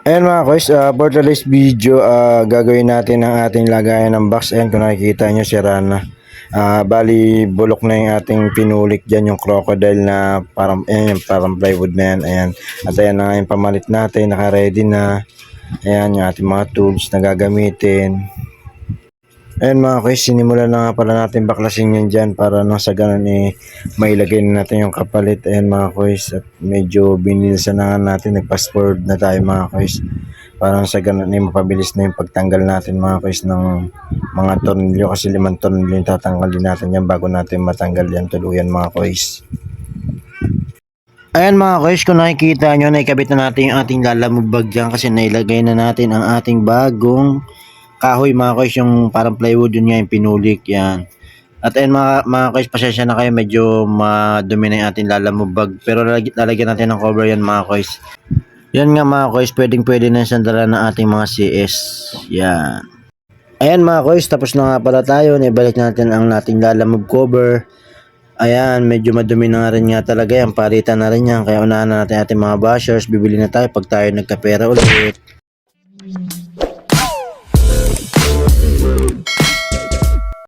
Ayan mga guys, for today's video, gagawin natin ang ating lagayan ng box. Ayan, kung nakikita nyo, sira na. Bali, bulok na yung ating pinulik dyan, yung crocodile na parang, ayan, yung parang plywood na yan. Ayan. At ayan na yung pamalit natin, naka-ready na. Ayan, yung ating mga tools na gagamitin. Ayan mga guys, sinimulan na nga pala natin baklasin yan dyan para nang sa ganun mailagay na natin yung kapalit. Ayan mga guys, at medyo binilsan na nga natin, nag-fast forward na tayo mga guys. Para nang sa ganun mapabilis na yung pagtanggal natin mga guys ng mga tornilyo, kasi 5 tornilyo yung tatanggalin natin yan bago natin matanggal yan tuluyan mga guys. Ayan mga guys, kung nakikita nyo, naikabit na natin yung ating lalamubag dyan kasi nailagay na natin ang ating bagong kahoy mga guys, yung parang plywood, yun nga yung pinulik yan. At ayun mga guys, pasensya na kayo, medyo madumi na yung ating lalamubag, pero lalagyan natin ng cover yan mga guys. Yan nga mga guys, pwede na yung sandalan ng ating mga CS. Yan. Ayan mga guys, tapos na nga pala tayo, naibalik natin ang ating lalamove cover. Ayan, medyo madumi na rin nga talaga yan, palitan na rin yan, kaya unahan na natin ating mga bashers, bibili na tayo pag tayo nagkapera ulit.